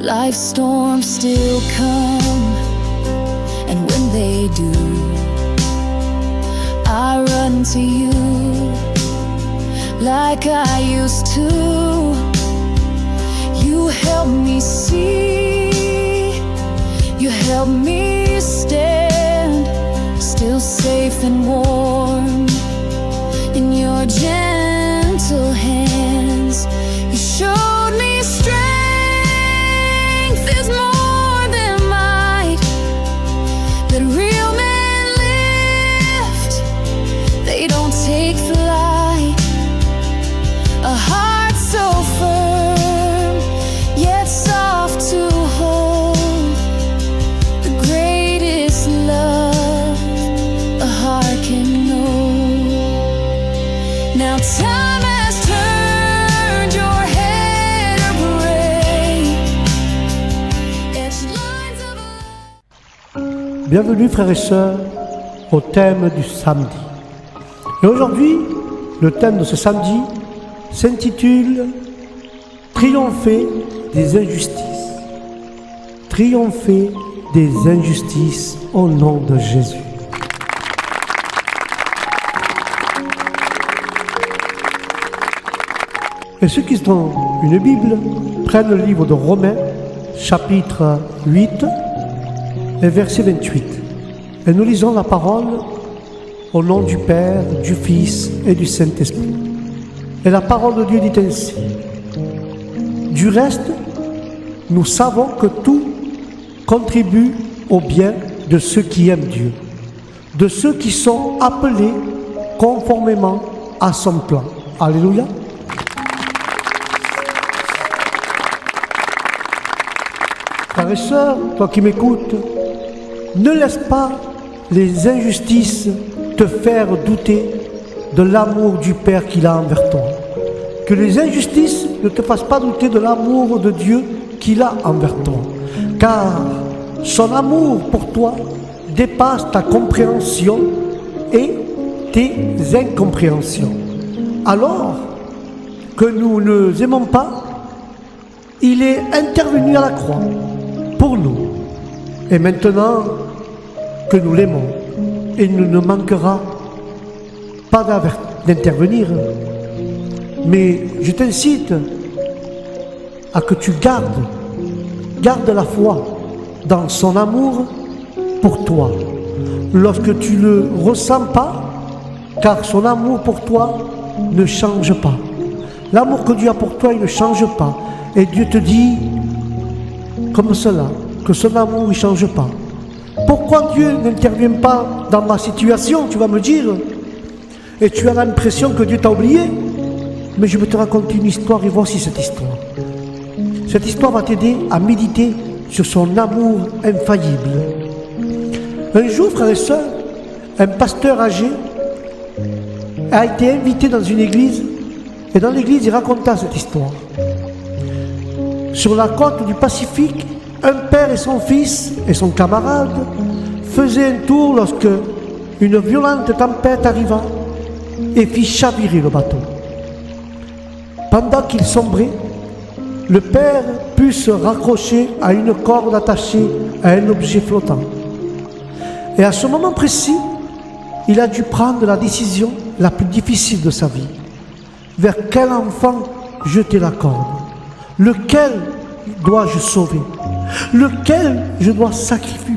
Life's storms still come, and when they do, I run to you like I used to. You help me see, you help me stand, still safe and warm in your gentle hands. You showed me strength is more than might, that real men lift, they don't take flight. A heart so firm, yet soft to hold, the greatest love a heart can know. Now time has turned your head of gray, etched lines of... Bienvenue frères et sœurs au thème du samedi. Et aujourd'hui, le thème de ce samedi s'intitule « Triompher des injustices ». Triompher des injustices au nom de Jésus. Et ceux qui ont une Bible prennent le livre de Romains, chapitre 8 et verset 28. Et nous lisons la parole au nom du Père, du Fils et du Saint-Esprit. Et la parole de Dieu dit ainsi: du reste, nous savons que tout contribue au bien de ceux qui aiment Dieu, de ceux qui sont appelés conformément à son plan. Alléluia. Frères et sœurs, toi qui m'écoutes, ne laisse pas les injustices te faire douter de l'amour du Père qu'il a envers toi. Que les injustices ne te fassent pas douter de l'amour de Dieu qu'il a envers toi. Car son amour pour toi dépasse ta compréhension et tes incompréhensions. Alors que nous ne aimons pas, il est intervenu à la croix pour nous. Et maintenant que nous l'aimons, il ne manquera pas d'intervenir. Mais je t'incite à que tu gardes la foi dans son amour pour toi. Lorsque tu ne le ressens pas, car son amour pour toi ne change pas. L'amour que Dieu a pour toi, il ne change pas. Et Dieu te dit, comme cela, que son amour ne change pas. Pourquoi Dieu n'intervient pas dans ma situation, tu vas me dire? Et tu as l'impression que Dieu t'a oublié? Mais je vais te raconter une histoire et voici cette histoire. Cette histoire va t'aider à méditer sur son amour infaillible. Un jour, frères et sœurs, un pasteur âgé a été invité dans une église et dans l'église, il raconta cette histoire. Sur la côte du Pacifique, un père et son fils et son camarade faisaient un tour lorsque une violente tempête arriva et fit chavirer le bateau. Pendant qu'il sombrait, le père put se raccrocher à une corde attachée à un objet flottant. Et à ce moment précis, il a dû prendre la décision la plus difficile de sa vie. Vers quel enfant jeter la corde? Lequel dois-je sauver? Lequel je dois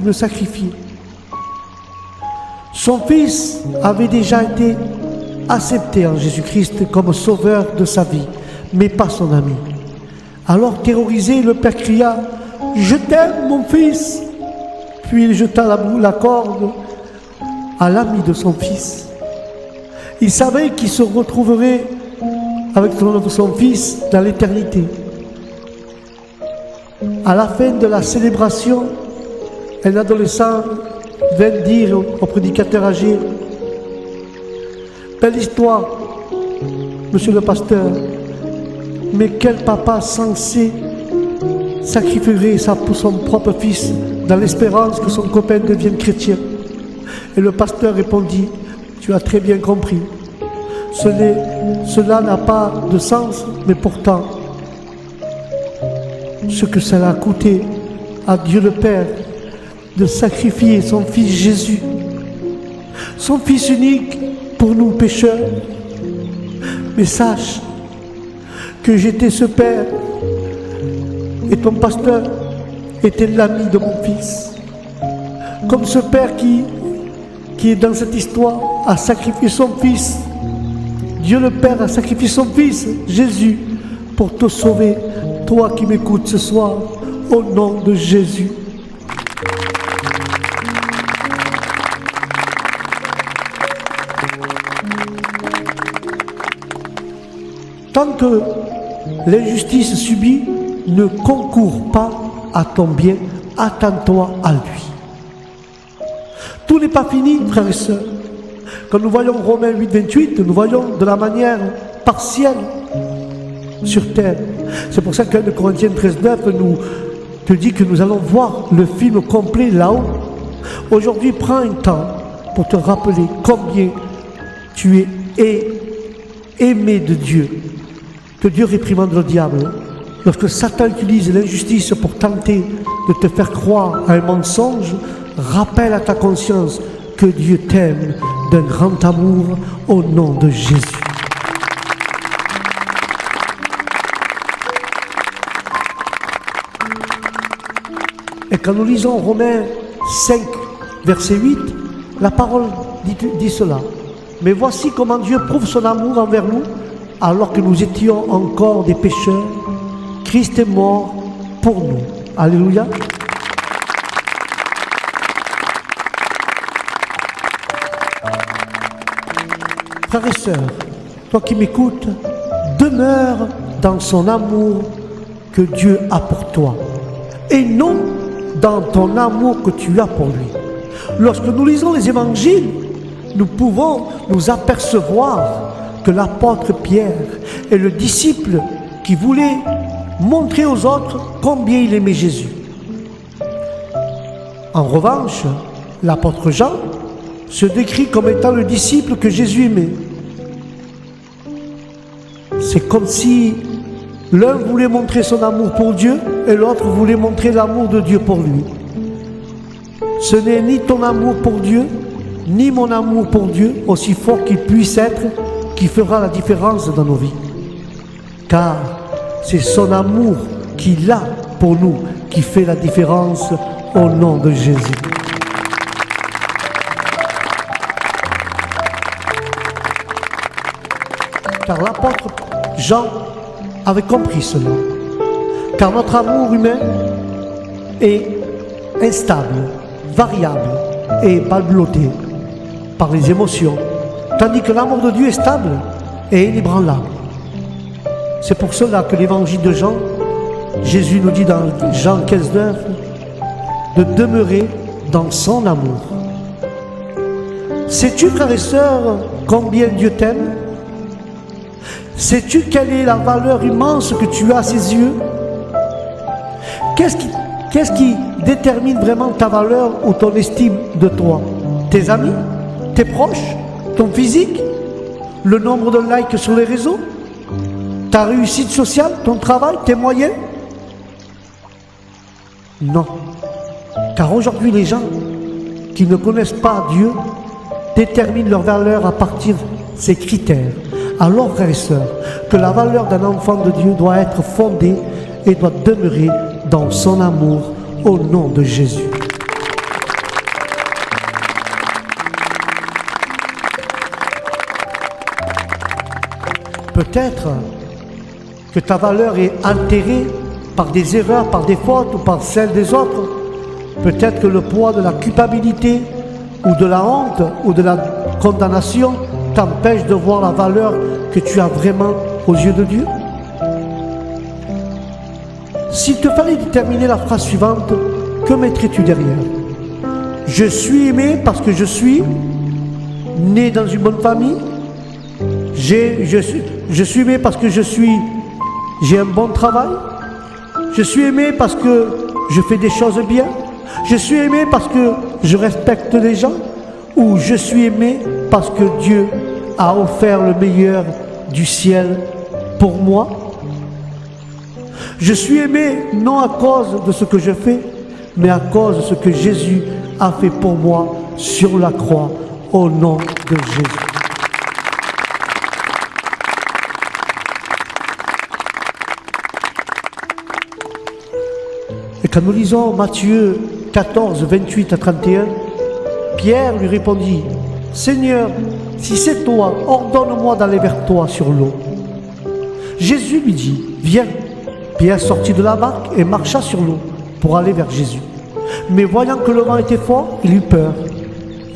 me sacrifier? Son fils avait déjà été accepté en Jésus-Christ comme sauveur de sa vie, mais pas son ami. Alors terrorisé, le père cria: « Je t'aime, mon fils !» Puis il jeta la corde à l'ami de son fils. Il savait qu'il se retrouverait avec son fils dans l'éternité. À la fin de la célébration, un adolescent vint dire au prédicateur âgé: « Belle histoire, monsieur le pasteur, mais quel papa sensé sacrifierait son propre fils dans l'espérance que son copain devienne chrétien ?» Et le pasteur répondit: « Tu as très bien compris. Cela n'a pas de sens, mais pourtant, ce que ça a coûté à Dieu le Père de sacrifier son Fils Jésus, son Fils unique pour nous pécheurs. Mais sache que j'étais ce Père et ton pasteur était l'ami de mon Fils. Comme ce Père qui est dans cette histoire a sacrifié son Fils. Dieu le Père a sacrifié son Fils, Jésus, pour te sauver, toi qui m'écoutes ce soir, au nom de Jésus. Tant que l'injustice subie ne concourt pas à ton bien, attends-toi à lui. Tout n'est pas fini, frères et sœurs. Quand nous voyons Romains 8, 28, nous voyons de la manière partielle sur terre. C'est pour ça que 1 Corinthiens 13, 9 nous te dit que nous allons voir le film complet là-haut. Aujourd'hui, prends un temps pour te rappeler combien tu es aimé de Dieu. Que Dieu réprimande le diable. Lorsque Satan utilise l'injustice pour tenter de te faire croire à un mensonge, rappelle à ta conscience que Dieu t'aime d'un grand amour au nom de Jésus. Et quand nous lisons Romains 5, verset 8, la parole dit cela. Mais voici comment Dieu prouve son amour envers nous, alors que nous étions encore des pécheurs. Christ est mort pour nous. Alléluia. Frères et sœurs, toi qui m'écoutes, demeure dans son amour que Dieu a pour toi, et non dans ton amour que tu as pour lui. Lorsque nous lisons les évangiles, nous pouvons nous apercevoir que l'apôtre Pierre est le disciple qui voulait montrer aux autres combien il aimait Jésus. En revanche, l'apôtre Jean se décrit comme étant le disciple que Jésus aimait. C'est comme si l'un voulait montrer son amour pour Dieu et l'autre voulait montrer l'amour de Dieu pour lui. Ce n'est ni ton amour pour Dieu, ni mon amour pour Dieu, aussi fort qu'il puisse être, qui fera la différence dans nos vies. Car c'est son amour qu'il a pour nous qui fait la différence au nom de Jésus. Car l'apôtre Jean avait compris cela. Car notre amour humain est instable, variable et balbotté par les émotions, tandis que l'amour de Dieu est stable et inébranlable. C'est pour cela que l'évangile de Jean, Jésus nous dit dans Jean 15, 9, de demeurer dans son amour. Sais-tu, frères et sœurs, combien Dieu t'aime? Sais-tu quelle est la valeur immense que tu as à ses yeux? Qu'est-ce qui détermine vraiment ta valeur ou ton estime de toi? Tes amis? Tes proches? Ton physique? Le nombre de likes sur les réseaux? Ta réussite sociale? Ton travail? Tes moyens? Non. Car aujourd'hui, les gens qui ne connaissent pas Dieu déterminent leur valeur à partir de ces critères. Alors, frères et sœurs, que la valeur d'un enfant de Dieu doit être fondée et doit demeurer dans son amour au nom de Jésus. Peut-être que ta valeur est altérée par des erreurs, par des fautes ou par celles des autres. Peut-être que le poids de la culpabilité ou de la honte ou de la condamnation t'empêche de voir la valeur que tu as vraiment aux yeux de Dieu. S'il te fallait déterminer la phrase suivante, que mettrais-tu derrière? Je suis aimé parce que je suis né dans une bonne famille. Je suis aimé parce que j'ai un bon travail. Je suis aimé parce que je fais des choses bien. Je suis aimé parce que je respecte les gens. Ou je suis aimé parce que Dieu a offert le meilleur du ciel pour moi. Je suis aimé non à cause de ce que je fais, mais à cause de ce que Jésus a fait pour moi sur la croix, au nom de Jésus. Et quand nous lisons Matthieu 14, 28 à 31, Pierre lui répondit, « Seigneur, si c'est toi, ordonne-moi d'aller vers toi sur l'eau. » Jésus lui dit, « Viens. » Pierre sortit de la barque et marcha sur l'eau pour aller vers Jésus. Mais voyant que le vent était fort, il eut peur.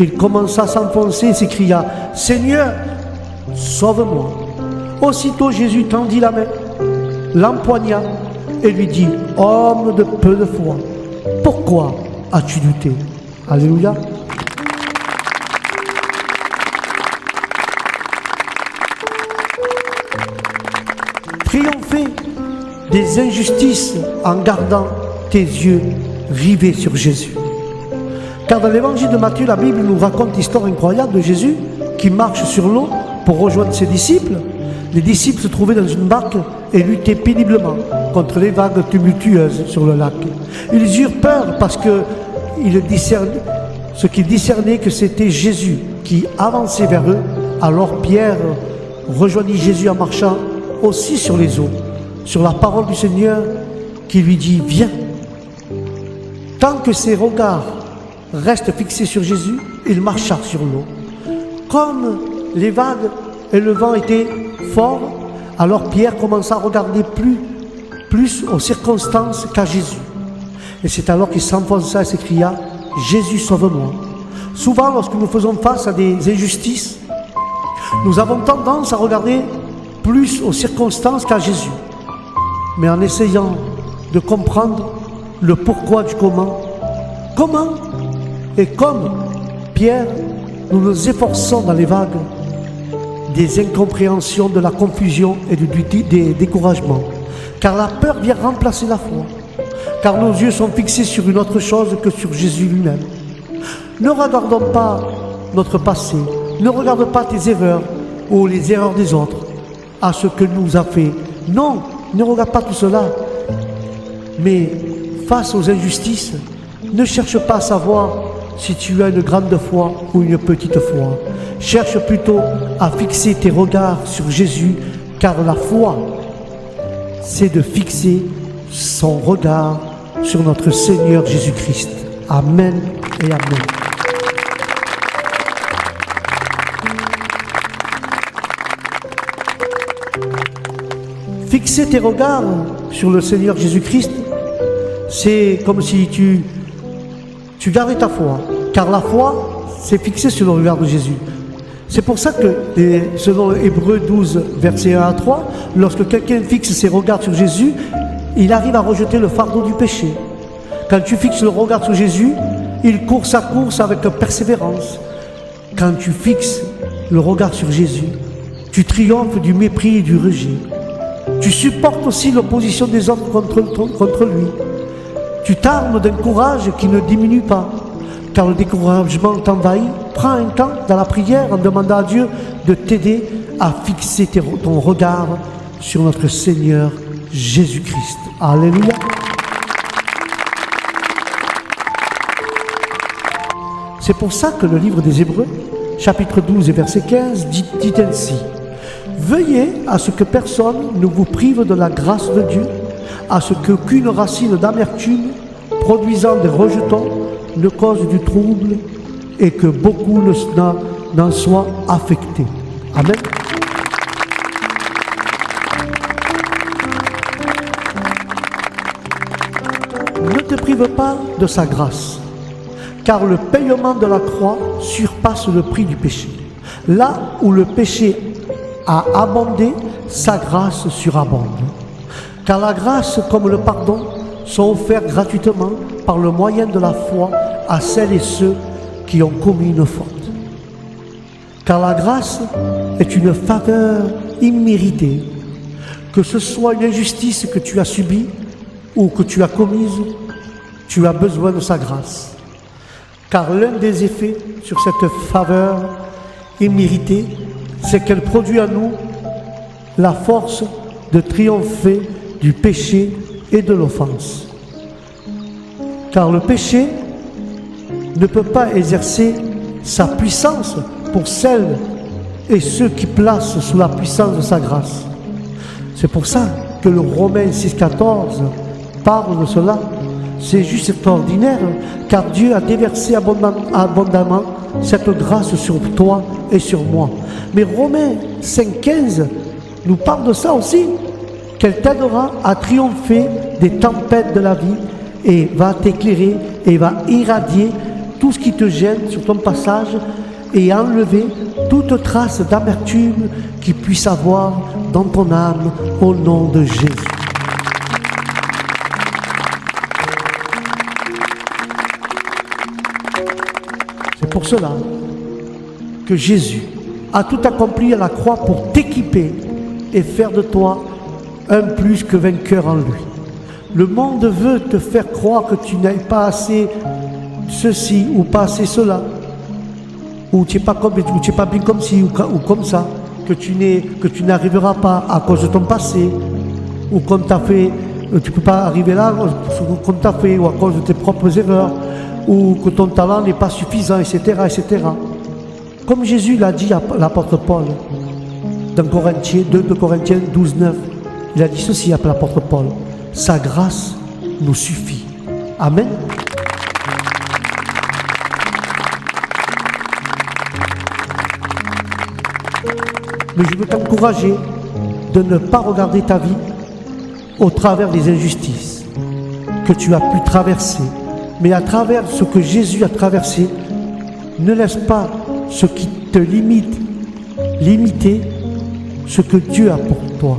Il commença à s'enfoncer et s'écria, « Seigneur, sauve-moi. » Aussitôt Jésus tendit la main, l'empoigna et lui dit, « Homme de peu de foi, pourquoi as-tu douté ?» Alléluia. Triompher des injustices en gardant tes yeux rivés sur Jésus. Car dans l'évangile de Matthieu, la Bible nous raconte l'histoire incroyable de Jésus qui marche sur l'eau pour rejoindre ses disciples. Les disciples se trouvaient dans une barque et luttaient péniblement contre les vagues tumultueuses sur le lac. Ils eurent peur parce que ce qu'ils discernaient que c'était Jésus qui avançait vers eux. Alors Pierre rejoignit Jésus en marchant aussi sur les eaux, sur la parole du Seigneur qui lui dit « Viens ». Tant que ses regards restent fixés sur Jésus, il marcha sur l'eau. Comme les vagues et le vent étaient forts, alors Pierre commença à regarder plus aux circonstances qu'à Jésus. Et c'est alors qu'il s'enfonça et s'écria « Jésus, sauve-moi ». Souvent, lorsque nous faisons face à des injustices, nous avons tendance à regarder plus aux circonstances qu'à Jésus. Mais en essayant de comprendre le pourquoi du comment, et comme Pierre, nous nous efforçons dans les vagues des incompréhensions, de la confusion et des découragements. Car la peur vient remplacer la foi. Car nos yeux sont fixés sur une autre chose que sur Jésus lui-même. Ne regardons pas notre passé, ne regarde pas tes erreurs ou les erreurs des autres, à ce que nous a fait. Non, ne regarde pas tout cela. Mais face aux injustices, ne cherche pas à savoir si tu as une grande foi ou une petite foi. Cherche plutôt à fixer tes regards sur Jésus, car la foi, c'est de fixer son regard sur notre Seigneur Jésus-Christ. Amen et amen. Fixer tes regards sur le Seigneur Jésus-Christ, c'est comme si tu gardais ta foi, car la foi, c'est fixé sur le regard de Jésus. C'est pour ça que, selon Hébreux 12, versets 1 à 3, lorsque quelqu'un fixe ses regards sur Jésus, il arrive à rejeter le fardeau du péché. Quand tu fixes le regard sur Jésus, il court sa course avec persévérance. Quand tu fixes le regard sur Jésus, tu triomphes du mépris et du rejet. Tu supportes aussi l'opposition des hommes contre lui. Tu t'armes d'un courage qui ne diminue pas, car le découragement t'envahit. Prends un temps dans la prière en demandant à Dieu de t'aider à fixer ton regard sur notre Seigneur Jésus-Christ. Alléluia. C'est pour ça que le livre des Hébreux, chapitre 12 et verset 15, dit ainsi: « Veillez à ce que personne ne vous prive de la grâce de Dieu, à ce qu'aucune racine d'amertume produisant des rejetons ne cause du trouble et que beaucoup n'en soient affectés. » Amen. Ne te prive pas de sa grâce, car le paiement de la croix surpasse le prix du péché. Là où le péché a abondé, sa grâce surabonde. Car la grâce comme le pardon sont offerts gratuitement par le moyen de la foi à celles et ceux qui ont commis une faute. Car la grâce est une faveur imméritée. Que ce soit une injustice que tu as subie ou que tu as commise, tu as besoin de sa grâce. Car l'un des effets sur cette faveur imméritée, c'est qu'elle produit à nous la force de triompher du péché et de l'offense. Car le péché ne peut pas exercer sa puissance pour celles et ceux qui placent sous la puissance de sa grâce. C'est pour ça que le Romains 6,14 parle de cela. C'est juste extraordinaire, car Dieu a déversé abondamment cette grâce sur toi et sur moi. Mais Romains 5,15 nous parle de ça aussi, qu'elle t'aidera à triompher des tempêtes de la vie et va t'éclairer et va irradier tout ce qui te gêne sur ton passage et enlever toute trace d'amertume qu'il puisse avoir dans ton âme au nom de Jésus. C'est pour cela que Jésus a tout accompli à la croix pour t'équiper et faire de toi un plus que vainqueur en lui. Le monde veut te faire croire que tu n'as pas assez ceci ou pas assez cela, ou tu n'es pas, pas bien comme ci ou comme ça, que tu n'arriveras pas à cause de ton passé, ou comme tu as fait, tu ne peux pas arriver là comme tu as fait, ou à cause de tes propres erreurs, ou que ton talent n'est pas suffisant, etc., etc. Comme Jésus l'a dit à l'apôtre Paul, dans 2 Corinthiens 12, 9, il a dit ceci à l'apôtre Paul: sa grâce nous suffit. Amen. Mais je veux t'encourager de ne pas regarder ta vie au travers des injustices que tu as pu traverser, mais à travers ce que Jésus a traversé. Ne laisse pas ce qui te limiter ce que Dieu a pour toi.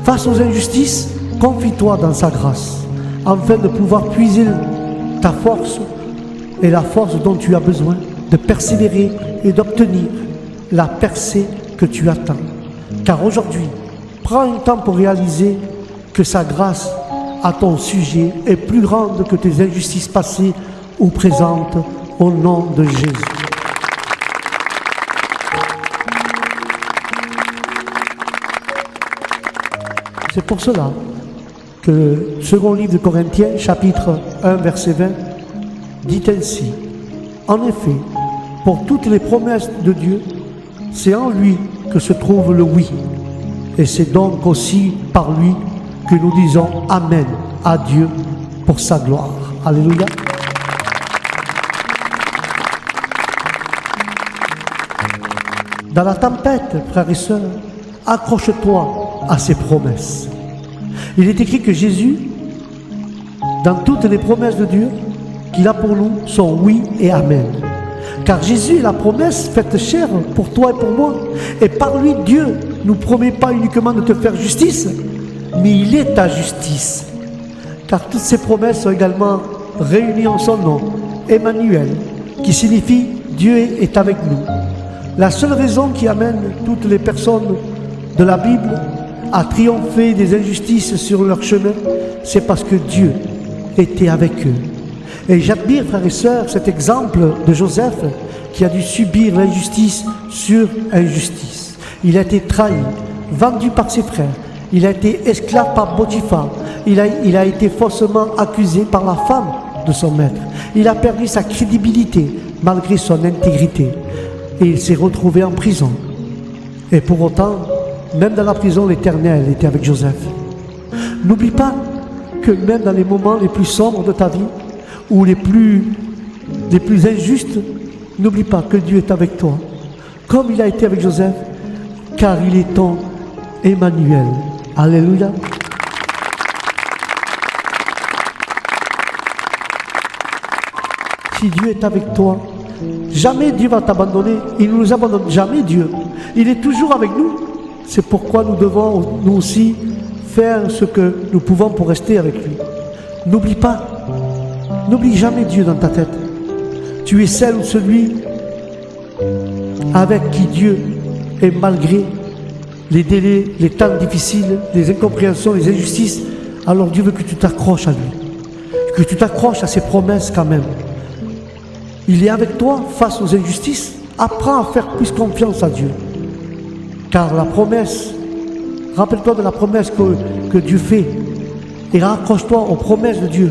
Face aux injustices, confie-toi dans sa grâce, afin de pouvoir puiser ta force et la force dont tu as besoin de persévérer et d'obtenir la percée que tu attends. Car aujourd'hui, prends un temps pour réaliser que sa grâce à ton sujet est plus grande que tes injustices passées ou présentes, au nom de Jésus. C'est pour cela que le second livre de Corinthiens, chapitre 1, verset 20, dit ainsi: en effet, pour toutes les promesses de Dieu, c'est en lui que se trouve le oui. Et c'est donc aussi par lui que nous disons Amen à Dieu pour sa gloire. Alléluia. Dans la tempête, frères et sœurs, accroche-toi à ses promesses. Il est écrit que Jésus, dans toutes les promesses de Dieu qu'il a pour nous, sont oui et amen. Car Jésus est la promesse faite chair pour toi et pour moi. Et par lui, Dieu ne nous promet pas uniquement de te faire justice, mais il est ta justice. Car toutes ces promesses sont également réunies en son nom, Emmanuel, qui signifie Dieu est avec nous. La seule raison qui amène toutes les personnes de la Bible à triompher des injustices sur leur chemin, c'est parce que Dieu était avec eux. Et j'admire, frères et sœurs, cet exemple de Joseph qui a dû subir l'injustice sur injustice. Il a été trahi, vendu par ses frères, il a été esclave par Potiphar, il a été faussement accusé par la femme de son maître. Il a perdu sa crédibilité malgré son intégrité. Et il s'est retrouvé en prison. Et pour autant, même dans la prison, l'Éternel était avec Joseph. N'oublie pas que même dans les moments les plus sombres de ta vie, ou les plus injustes, n'oublie pas que Dieu est avec toi, comme il a été avec Joseph, car il est ton Emmanuel. Alléluia. Si Dieu est avec toi, jamais Dieu va t'abandonner. Il ne nous abandonne jamais, Dieu. Il est toujours avec nous. C'est pourquoi nous devons, nous aussi, faire ce que nous pouvons pour rester avec lui. N'oublie pas. N'oublie jamais Dieu dans ta tête. Tu es celle ou celui avec qui Dieu est, malgré les délais, les temps difficiles, les incompréhensions, les injustices. Alors Dieu veut que tu t'accroches à lui. Que tu t'accroches à ses promesses quand même. Il est avec toi face aux injustices. Apprends à faire plus confiance à Dieu. Car la promesse Rappelle-toi de la promesse que Dieu fait. Et raccroche-toi aux promesses de Dieu.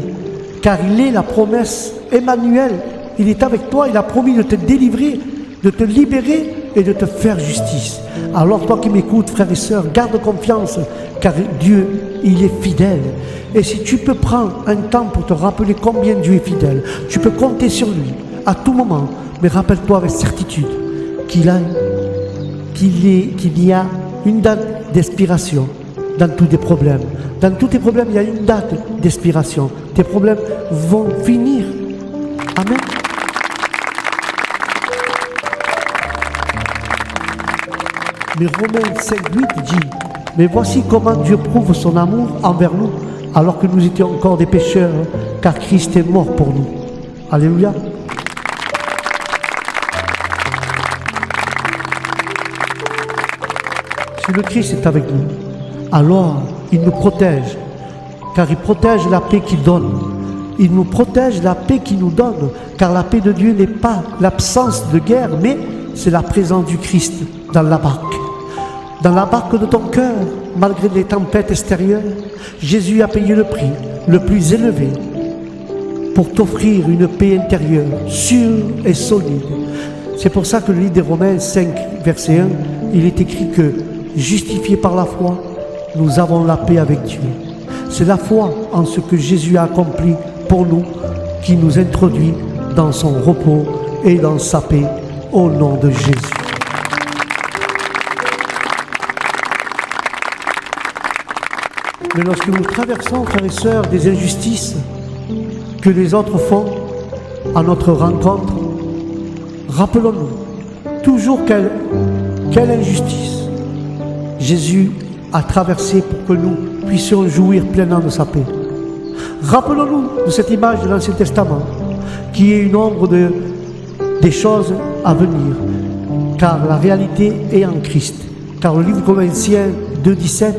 Car il est la promesse Emmanuel. Il est avec toi. Il a promis de te délivrer, de te libérer et de te faire justice. Alors toi qui m'écoutes, frères et sœurs, garde confiance. Car Dieu, il est fidèle. Et si tu peux prendre un temps pour te rappeler combien Dieu est fidèle, tu peux compter sur lui à tout moment. Mais rappelle-toi avec certitude qu'il y a une date d'expiration dans tous tes problèmes. Dans tous tes problèmes, il y a une date d'expiration. Tes problèmes vont finir. Amen. Mais Romains 5:8 dit: mais voici comment Dieu prouve son amour envers nous, alors que nous étions encore des pécheurs, car Christ est mort pour nous. Alléluia. Si le Christ est avec nous, alors il nous protège, car il protège la paix qu'il donne. Il nous protège la paix qu'il nous donne, car la paix de Dieu n'est pas l'absence de guerre, mais c'est la présence du Christ dans la barque. Dans la barque de ton cœur, malgré les tempêtes extérieures, Jésus a payé le prix le plus élevé pour t'offrir une paix intérieure, sûre et solide. C'est pour ça que le livre des Romains 5, verset 1, il est écrit que, justifiés par la foi, nous avons la paix avec Dieu. C'est la foi en ce que Jésus a accompli pour nous qui nous introduit dans son repos et dans sa paix au nom de Jésus. Mais lorsque nous traversons, frères et sœurs, des injustices que les autres font à notre rencontre, rappelons-nous toujours quelle injustice Jésus a traversé pour que nous puissions jouir pleinement de sa paix. Rappelons-nous de cette image de l'Ancien Testament qui est une ombre des choses à venir, car la réalité est en Christ. Car le livre Corinthiens 2,17,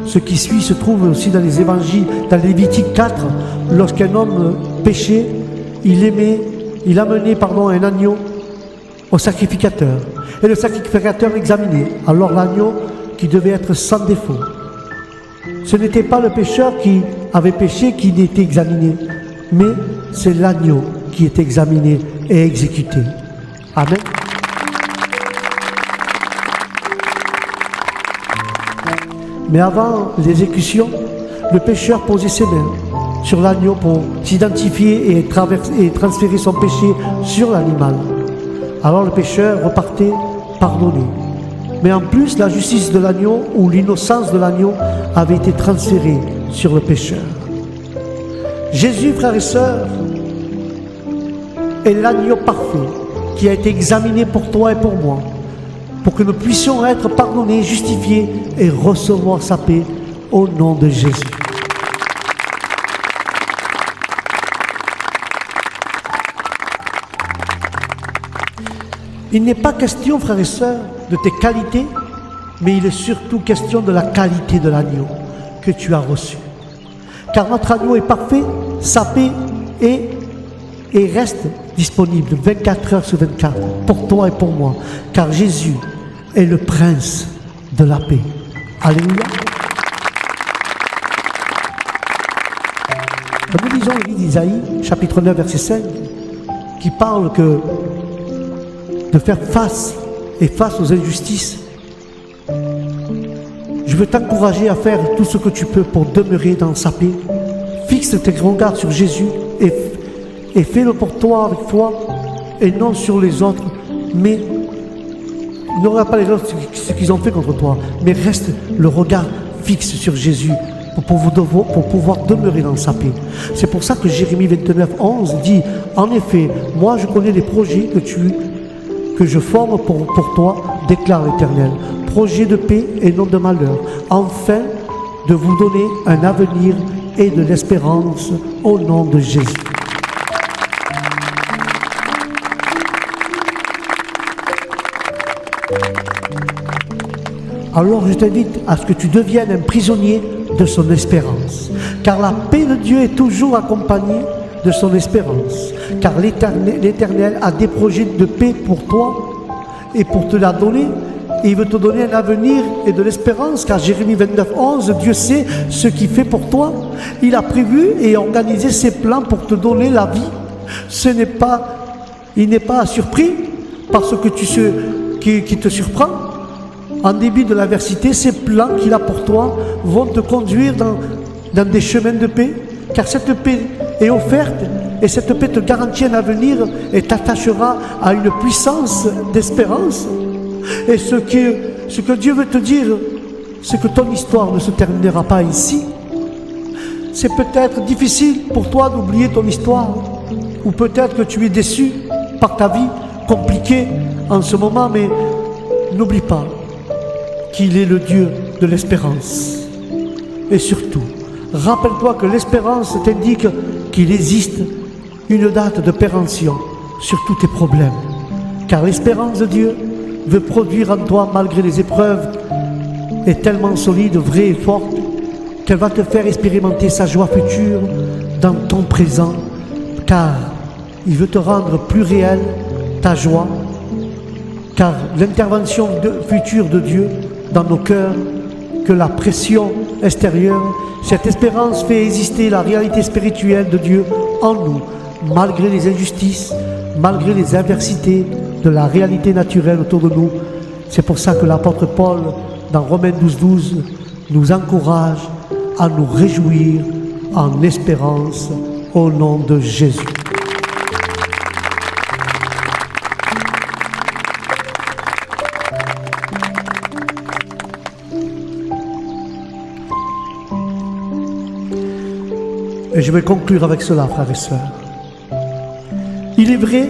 ce qui suit se trouve aussi dans les évangiles, dans Lévitique 4, lorsqu'un homme péchait, il amenait un agneau au sacrificateur. Et le sacrificateur examinait alors l'agneau qui devait être sans défaut. Ce n'était pas le pécheur qui avait péché qui était examiné, mais c'est l'agneau qui est examiné et exécuté. Amen. Mais avant l'exécution, le pécheur posait ses mains sur l'agneau pour s'identifier et transférer son péché sur l'animal. Alors le pécheur repartait pardonné. Mais en plus, la justice de l'agneau ou l'innocence de l'agneau avait été transférée sur le pécheur. Jésus, frères et sœurs, est l'agneau parfait qui a été examiné pour toi et pour moi, pour que nous puissions être pardonnés, justifiés et recevoir sa paix au nom de Jésus. Il n'est pas question, frères et sœurs, de tes qualités, mais il est surtout question de la qualité de l'agneau que tu as reçu. Car notre agneau est parfait, sa paix est et reste disponible 24 heures sur 24 pour toi et pour moi, car Jésus est le prince de la paix. Alléluia. Nous lisons le livre d'Isaïe, chapitre 9, verset 5, qui parle de faire face aux injustices. Je veux t'encourager à faire tout ce que tu peux pour demeurer dans sa paix. Fixe tes regards sur Jésus et fais-le pour toi avec foi et non sur les autres, mais ne regarde pas les autres ce qu'ils ont fait contre toi, mais reste le regard fixe sur Jésus pour pouvoir demeurer dans sa paix. C'est pour ça que Jérémie 29, 11 dit: en effet, moi je connais les projets que je forme pour toi, déclare l'Éternel, projet de paix et non de malheur, afin de vous donner un avenir et de l'espérance au nom de Jésus. Alors je t'invite à ce que tu deviennes un prisonnier de son espérance, car la paix de Dieu est toujours accompagnée de son espérance, car l'Éternel a des projets de paix pour toi, et pour te la donner, et il veut te donner un avenir et de l'espérance, car Jérémie 29, 11, Dieu sait ce qu'il fait pour toi. Il a prévu et organisé ses plans pour te donner la vie. Il n'est pas surpris par ce que qui te surprend. En début de l'adversité, ces plans qu'il a pour toi vont te conduire dans des chemins de paix, car cette paix est offerte et cette paix te garantit un avenir et t'attachera à une puissance d'espérance. Et ce que Dieu veut te dire, c'est que ton histoire ne se terminera pas ici. C'est peut-être difficile pour toi d'oublier ton histoire, ou peut-être que tu es déçu par ta vie compliquée en ce moment, mais n'oublie pas qu'il est le Dieu de l'espérance. Et surtout, rappelle-toi que l'espérance t'indique qu'il existe une date de péremption sur tous tes problèmes. Car l'espérance de Dieu veut produire en toi, malgré les épreuves, est tellement solide, vraie et forte, qu'elle va te faire expérimenter sa joie future dans ton présent, car il veut te rendre plus réelle ta joie, car l'intervention future de Dieu dans nos cœurs, que la pression extérieure, cette espérance fait exister la réalité spirituelle de Dieu en nous, malgré les injustices, malgré les adversités de la réalité naturelle autour de nous. C'est pour ça que l'apôtre Paul, dans Romains 12, 12, nous encourage à nous réjouir en espérance au nom de Jésus. Et je vais conclure avec cela, frères et sœurs. Il est vrai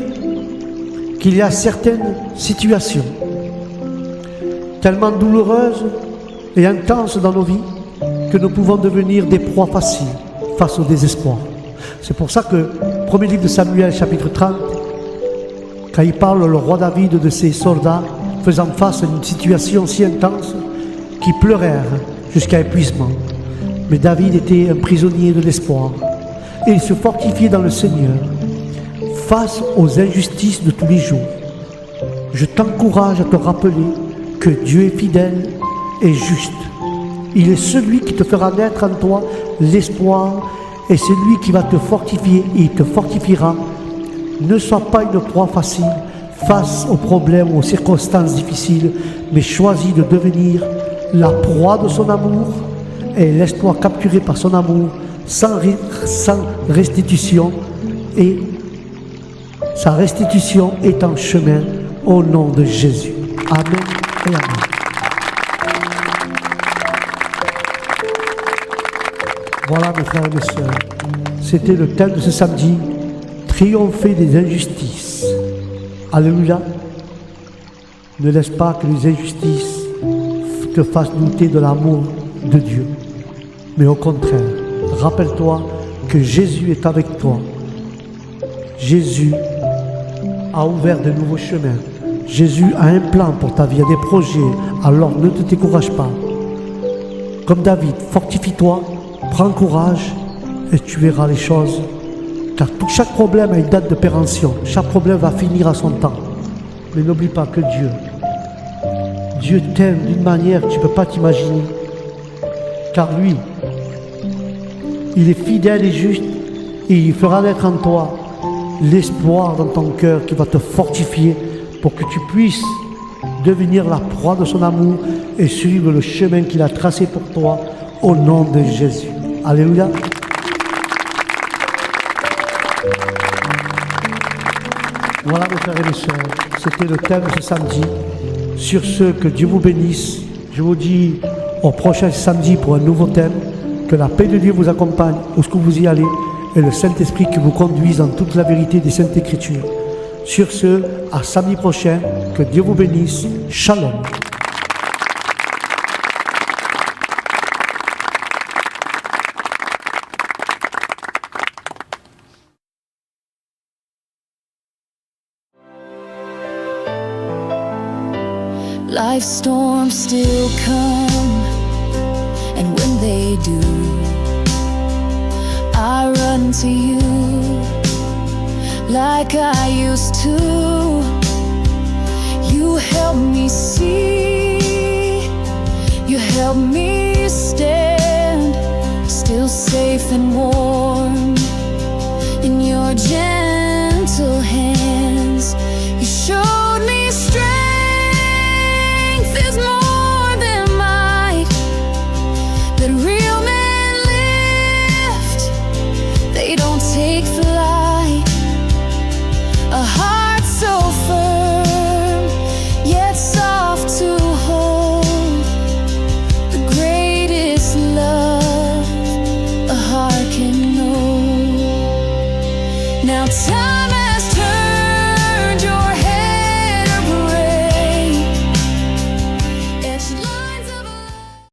qu'il y a certaines situations tellement douloureuses et intenses dans nos vies que nous pouvons devenir des proies faciles face au désespoir. C'est pour ça que, premier livre de Samuel, chapitre 30, quand il parle, le roi David, de ses soldats faisant face à une situation si intense qu'ils pleurèrent jusqu'à épuisement. Mais David était un prisonnier de l'espoir et il se fortifiait dans le Seigneur face aux injustices de tous les jours. Je t'encourage à te rappeler que Dieu est fidèle et juste. Il est celui qui te fera naître en toi l'espoir et c'est lui qui va te fortifier et il te fortifiera. Ne sois pas une proie facile face aux problèmes ou aux circonstances difficiles, mais choisis de devenir la proie de son amour et laisse-toi capturer par son amour sans restitution, et sa restitution est en chemin au nom de Jésus. Amen et amen. Voilà mes frères et mes sœurs, c'était le thème de ce samedi, triompher des injustices. Alléluia. Ne laisse pas que les injustices te fassent douter de l'amour de Dieu. Mais au contraire, rappelle-toi que Jésus est avec toi. Jésus a ouvert de nouveaux chemins. Jésus a un plan pour ta vie, a des projets. Alors ne te décourage pas. Comme David, fortifie-toi, prends courage et tu verras les choses. Car chaque problème a une date de péremption. Chaque problème va finir à son temps. Mais n'oublie pas que Dieu t'aime d'une manière que tu ne peux pas t'imaginer. Car lui, il est fidèle et juste et il fera naître en toi l'espoir dans ton cœur qui va te fortifier pour que tu puisses devenir la proie de son amour et suivre le chemin qu'il a tracé pour toi au nom de Jésus. Alléluia. Voilà mes frères et mes sœurs, c'était le thème de ce samedi. Sur ce, que Dieu vous bénisse. Je vous dis au prochain samedi pour un nouveau thème. Que la paix de Dieu vous accompagne où ce que vous y allez et le Saint-Esprit qui vous conduise dans toute la vérité des Saintes Écritures. Sur ce, à samedi prochain, que Dieu vous bénisse. Shalom. Life's storms still come, and when they do, I run to you like I used to. You help me see, you help me stand, still safe and warm in your gentle hands. You showed me strength is more than might, that real men lift, they don't take flight. A heart so firm, yet soft to hold, the greatest love a heart can know. Now time